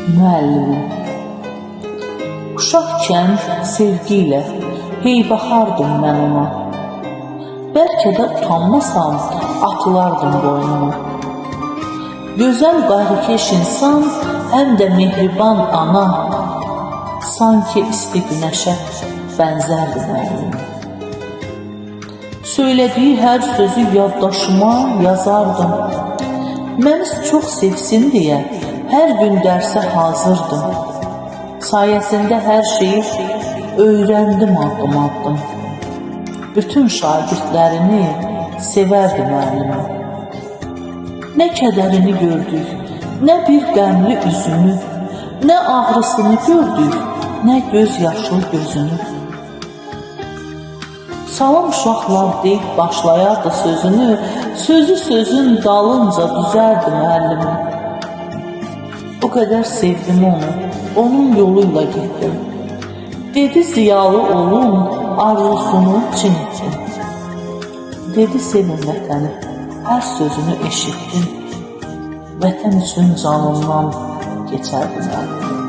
Müəllimim. Uşaqkən sevgi ilə hey baxardım mən ona. Bəlkə də utanmasam, atılardım boynuma. Gözəl qayğıkeş insan, həm də mehriban ana, sanki isti günəşə bənzərdi müəllimim. Söylədiyi hər sözü yaddaşıma yazardım. Məni çox sevsin deyə hər gün dərsə hazırdım. Sayəsində hər şeyi öyrəndim addım addım. Bütün şagirdlərini sevərdi müəllimim. Nə kədərini gördük, nə bir qəmli üzünü, nə ağrısını gördük, nə göz yaşlı gözünü. Salam uşaqlar deyib başlayardı sözünü, sözü sözün dalınca düzərdi müəllimim. O qədər sevdim onu, onun yoluyla getdim. Dedi ziyalı olun, arzusunu çin etdim. Dedi sevin vətəni, hər sözünü eşitdim. Vətən üçün canımdan keçərdi müəllimim.